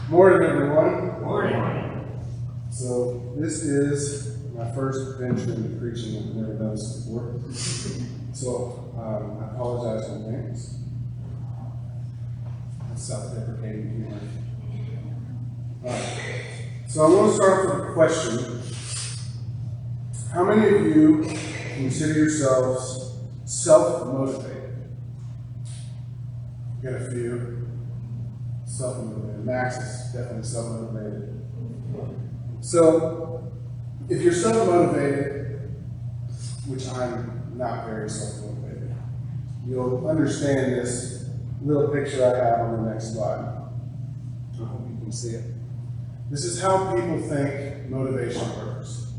Morning, everyone. Morning. So this is my first venture into preaching. I've never done this before. So I apologize in advance. That's self-deprecating humor. So I want to start with a question. How many of you consider yourselves self-motivated? Got a few. Self-motivated. Max is definitely self-motivated. So, if you're self-motivated, which I'm not very self-motivated, you'll understand this little picture I have on the next slide. I hope you can see it. This is how people think motivation works.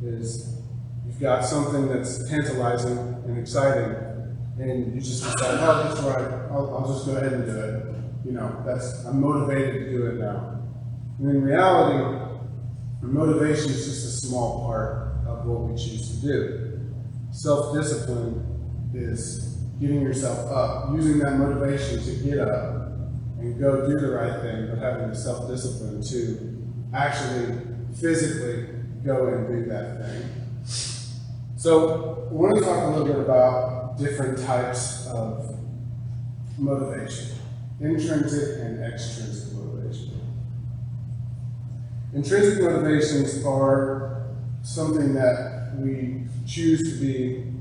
Is you've got something that's tantalizing and exciting, and you just decide, oh, that's right, I'll just go ahead and do it. You know, I'm motivated to do it now. And in reality, motivation is just a small part of what we choose to do. Self-discipline is getting yourself up, using that motivation to get up and go do the right thing, but having the self-discipline to actually physically go and do that thing. So I want to talk a little bit about different types of motivation. Intrinsic and extrinsic motivation. Intrinsic motivations are something that we choose to be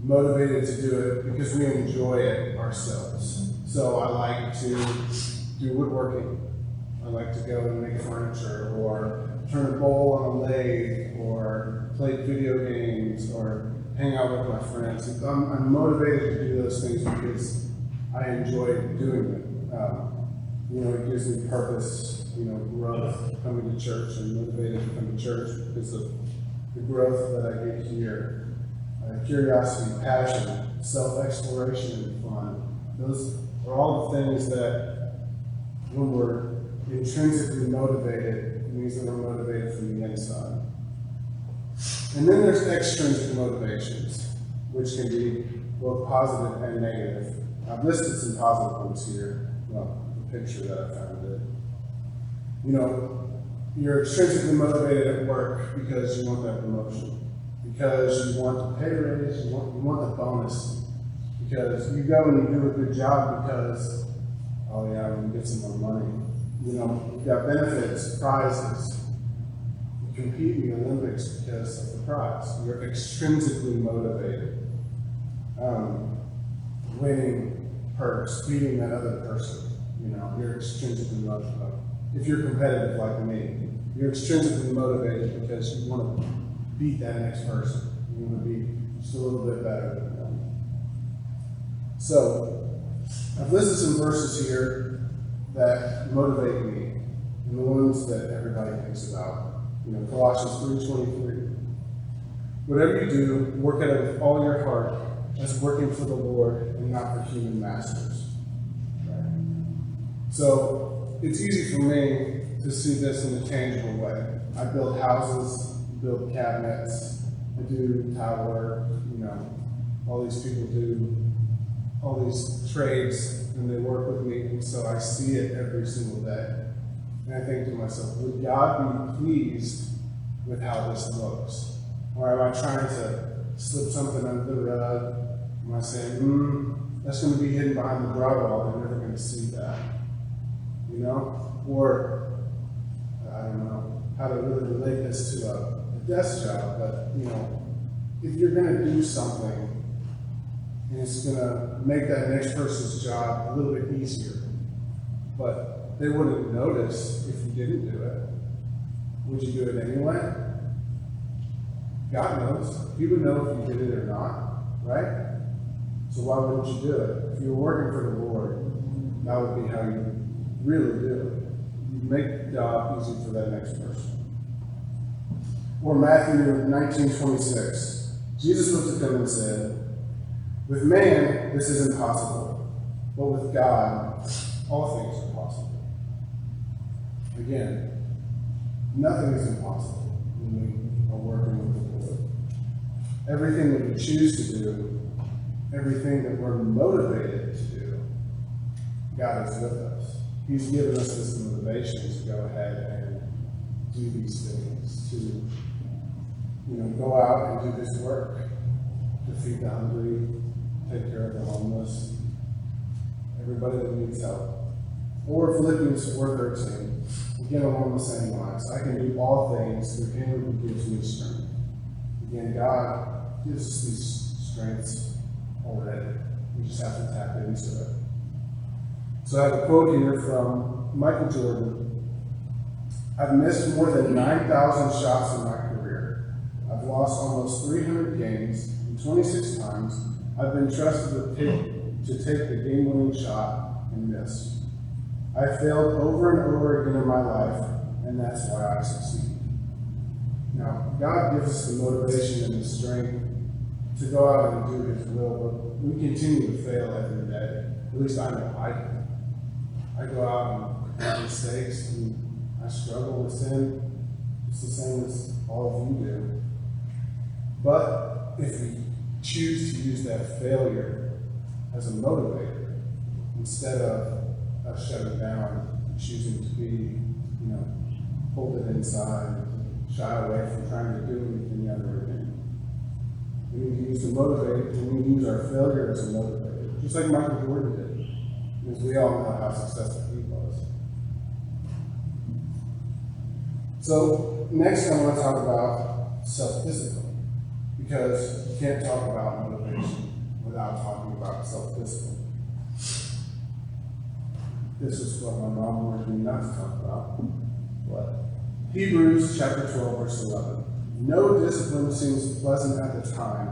motivated to do it because we enjoy it ourselves. So I like to do woodworking. I like to go and make furniture, or turn a bowl on a lathe, or play video games, or hang out with my friends. I'm motivated to do those things because I enjoy doing them. It gives me purpose, growth, coming to church, and motivated to come to church because of the growth that I get here. Curiosity, passion, self-exploration, and fun. Those are all the things that, when we're intrinsically motivated, it means that we're motivated from the inside. And then there's extrinsic motivations, which can be both positive and negative. I've listed some positive ones here. Well, the picture that I found it. You're extrinsically motivated at work because you want that promotion, because you want the pay raise, you want the bonus, because you go and you do a good job because, oh yeah, I'm going to get some more money. You've got benefits, prizes. You compete in the Olympics because of the prize. You're extrinsically motivated. Winning perks, beating that other person. You're extrinsically motivated. If you're competitive like me, you're extrinsically motivated because you want to beat that next person. You want to be just a little bit better than them. So, I've listed some verses here that motivate me, and the ones that everybody thinks about. Colossians 3:23. Whatever you do, work at it with all your heart, as working for the Lord and not for human masters. Right? So it's easy for me to see this in a tangible way. I build houses, build cabinets, I do tile work, all these people do all these trades and they work with me, and so I see it every single day. And I think to myself, would God be pleased with how this looks? Or am I trying to slip something under the rug? Am I saying, that's going to be hidden behind the drywall, they're never going to see that? Or, I don't know how to really relate this to a desk job, but, if you're going to do something and it's going to make that next person's job a little bit easier, but they wouldn't notice if you didn't do it, would you do it anyway? God knows. He would know if you did it or not, right? So why wouldn't you do it? If you were working for the Lord, that would be how you really do it. You make the job easy for that next person. Or Matthew 19:26. Jesus looked at them and said, with man, this is impossible, but with God, all things are possible. Again, nothing is impossible when we are working with the Lord. Everything that we choose to do, everything that we're motivated to do, God is with us. He's given us this motivation to go ahead and do these things, to go out and do His work, to feed the hungry, take care of the homeless, everybody that needs help. Or Philippians 4:13, again along the same lines. I can do all things through Him who gives me strength. Again, God gives us these strengths already. We just have to tap into it. So I have a quote here from Michael Jordan. I've missed more than 9,000 shots in my career. I've lost almost 300 games, and 26 times I've been trusted to take the game-winning shot and miss. I failed over and over again in my life, and that's why I succeed. Now, God gives us the motivation and the strength to go out and do His will, but we continue to fail every day. At least I know I do. I go out and make mistakes, and I struggle with sin. It's the same as all of you do. But if we choose to use that failure as a motivator, instead of us shutting down, choosing to be, hold it inside, shy away from trying to do anything ever again. We need to use the motivator, and we use our failure as a motivator, just like Michael Jordan did, because we all know how successful he was. So next I want to talk about self-discipline, because you can't talk about motivation without talking about self-discipline. This is what my mom wanted me not to talk about. What? Hebrews chapter 12, verse 11. No discipline seems pleasant at the time,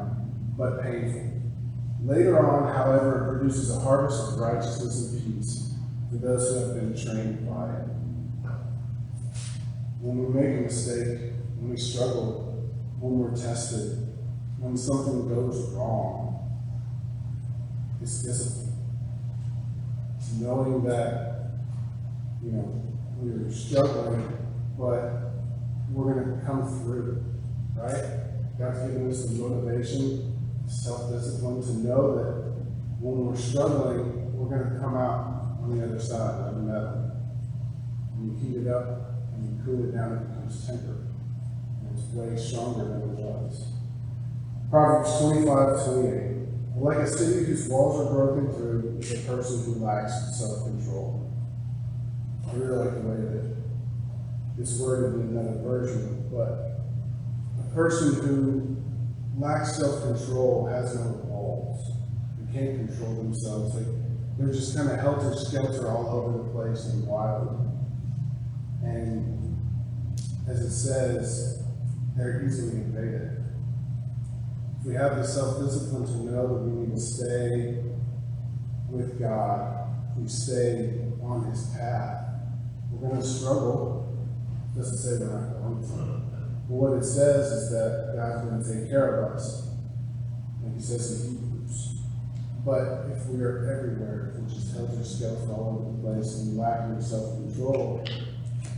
but painful. Later on, however, it produces a harvest of righteousness and peace for those who have been trained by it. When we make a mistake, when we struggle, when we're tested, when something goes wrong, it's discipline. It's knowing that, we're struggling, but we're going to come through, right? God's given us the motivation, self-discipline to know that when we're struggling, we're going to come out on the other side like metal. And you heat it up and you cool it down, it becomes tempered. And it's way stronger than it was. Proverbs 25:28. Like a city whose walls are broken through is a person who lacks self-control. I really like the way that it's worded in another version, but a person who lacks self-control has no walls. They can't control themselves. They're just kind of helter-skelter all over the place and wild. And as it says, they're easily invaded. If we have the self-discipline to know that we need to stay with God, if we stay on His path, we're going to struggle. It doesn't say we're not going to. But what it says is that God's going to take care of us. Like He says in Hebrews. But if we are everywhere, if we're just helter-skelter all over the place and lacking self-control,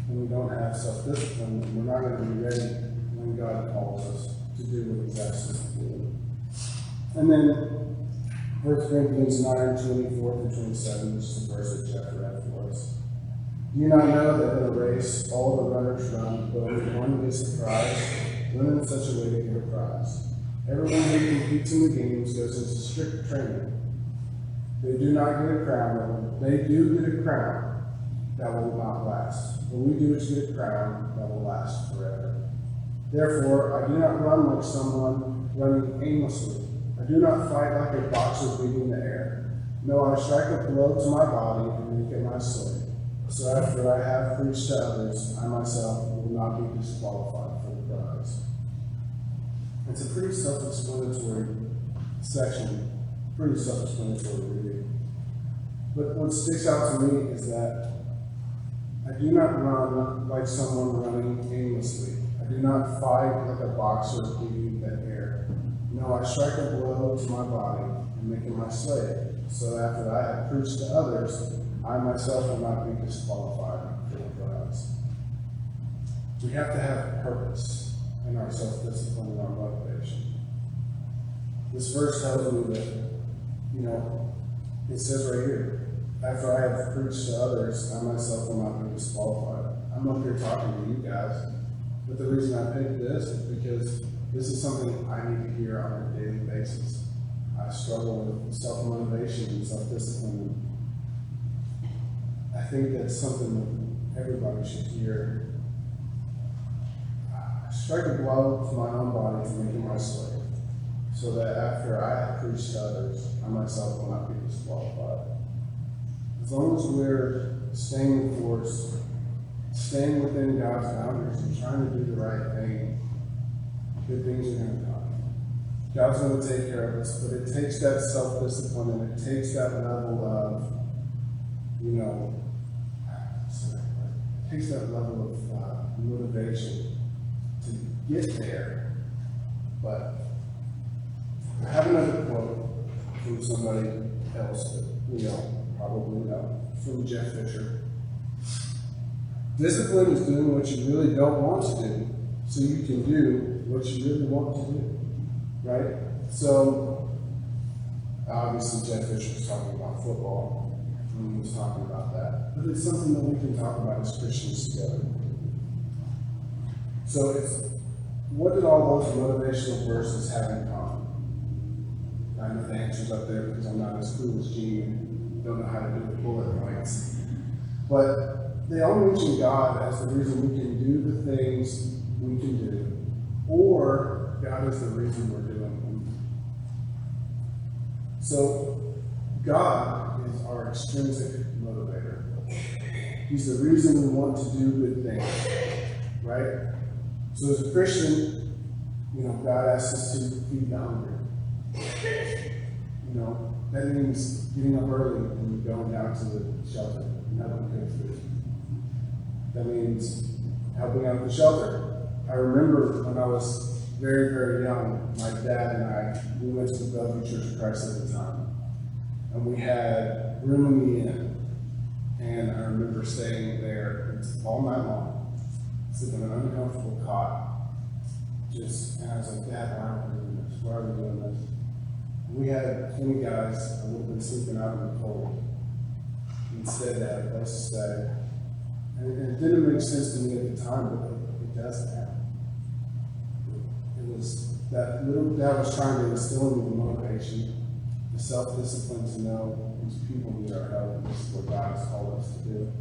and we don't have self-discipline, we're not going to be ready when God calls us to do what He's asked us to do. And then 1 Corinthians 9:24-27, which is the verse that Jeff read for us. Do you not know that in a race all the runners run, but only one gets a prize? Run in such a way to get a prize. Everyone who competes in the games goes into strict training. They do not get a crown, they do get a crown that will not last. But we do get a crown that will last forever. Therefore, I do not run like someone running aimlessly. I do not fight like a boxer beating the air. No, I strike a blow to my body and make it my sword. So after I have preached to others, I myself will not be disqualified for the prize. It's a pretty self-explanatory section, pretty self-explanatory reading. But what sticks out to me is that I do not run like someone running aimlessly. I do not fight like a boxer beating the air. No, I strike a blow to my body and make it my slave. So after I have preached to others, I myself will not be disqualified for the prize. We have to have purpose in our self-discipline and our motivation. This verse tells me that, it says right here, after I have preached to others, I myself will not be disqualified. I'm up here talking to you guys, but the reason I picked this is because this is something I need to hear on a daily basis. I struggle with self-motivation and self-discipline. I think that's something that everybody should hear. I strike a blow to my own body for making my slave, so that after I have preached to others, I myself will not be disqualified. As long as we're staying the course, staying within God's boundaries and trying to do the right thing, good things are going to come. God's going to take care of us, but it takes that self-discipline and it takes that level of, it takes that level of motivation to get there. But I have another quote from somebody else that we all probably know, from Jeff Fisher. Discipline is doing what you really don't want to do, so you can do what you really want to do, right? So, obviously Jeff Fisher was talking about football when he was talking about that, but it's something that we can talk about as Christians together. So, what did all those motivational verses have in common? I know the answer's up there because I'm not as cool as Gene and don't know how to do the bullet points, but they all mention God as the reason we can do the things we can do, or God is the reason we're doing them. So, God is our extrinsic motivator. He's the reason we want to do good things, right? So as a Christian, God asks us to feed the hungry. That means getting up early and going down to the shelter and having good food. That means helping out the shelter. I remember when I was very, very young, my dad and we went to the Bellevue Church of Christ at the time. And we had room in the inn. And I remember staying there all night long, sleeping on an uncomfortable cot. And I was like, Dad, why are we doing this? Why are we doing this? We had 20 guys that would have been sleeping out in the cold. Instead, they had a place to stay. And it didn't make sense to me at the time, but it does now. It was that little dad was trying to instill in me the motivation, the self-discipline to know these people need our help, and this is what God has called us to do.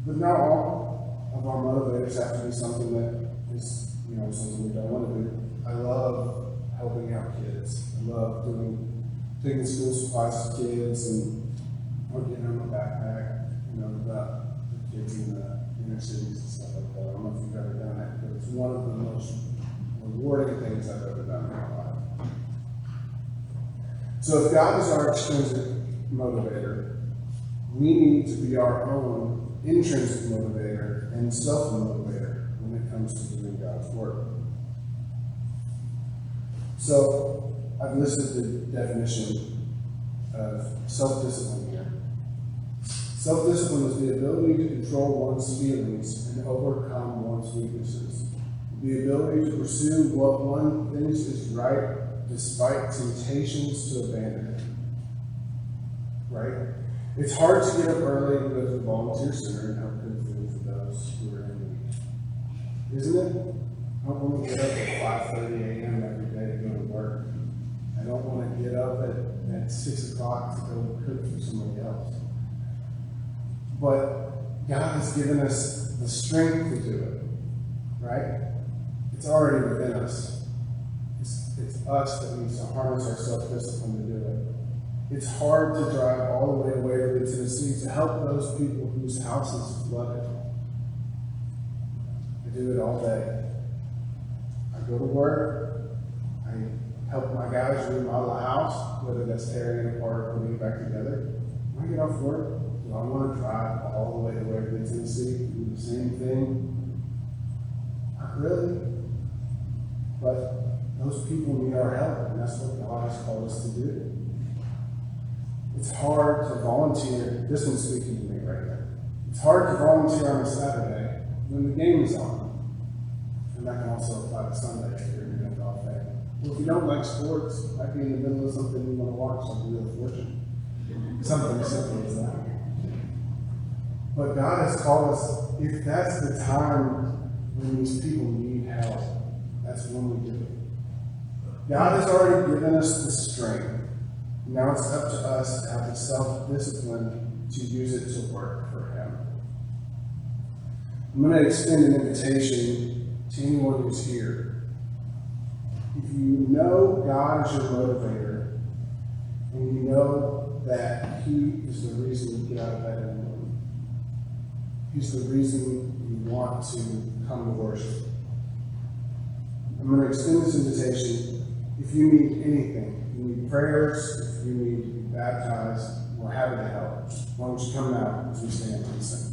But not all of our motivators have to be something that is, something we don't want to do. I love helping out kids. I love taking school supplies to kids and getting them a backpack, the kids in the inner cities and stuff like that. I don't know if you've ever done that, but it's one of the most rewarding things I've ever done in my life. So if God is our extrinsic motivator, we need to be our own intrinsic motivator and self-motivator when it comes to doing God's work. So I've listed the definition of self-discipline here. Self-discipline is the ability to control one's feelings and overcome one's weaknesses. The ability to pursue what one thinks is right despite temptations to abandon it. Right? It's hard to get up early and go to the volunteer center and help good food for those who are in need. Isn't it? I don't want to get up at 5:30 a.m. every day to go to work. I don't want to get up at 6 o'clock to go cook for somebody else. But God has given us the strength to do it, right? It's already within us. It's us that needs to harness our self-discipline to do it. It's hard to drive all the way to Waverly, Tennessee to help those people whose house is flooded. I do it all day. I go to work. I help my guys remodel a house, whether that's tearing it apart or putting it back together. When I get off work, do I want to drive all the way to Waverly, Tennessee to do the same thing? Not really. But those people need our help, and that's what God has called us to do. It's hard to volunteer. This one's speaking to me right now. It's hard to volunteer on a Saturday when the game is on. And that can also apply to Sunday if you're doing it all day. Well, if you don't like sports, might be in the middle of something you want to watch, like Wheel of Fortune. Something simple as that. But God has called us, if that's the time when these people need help, that's when we do it. God has already given us the strength. Now it's up to us to have the self-discipline to use it to work for Him. I'm going to extend an invitation to anyone who's here. If you know God is your motivator, and you know that He is the reason you get out of bed in the morning, He's the reason you want to come to worship, I'm going to extend this invitation. If you need anything, you need prayers, if you need to be baptized, we're happy to help. Why don't you come out as we stand and sing?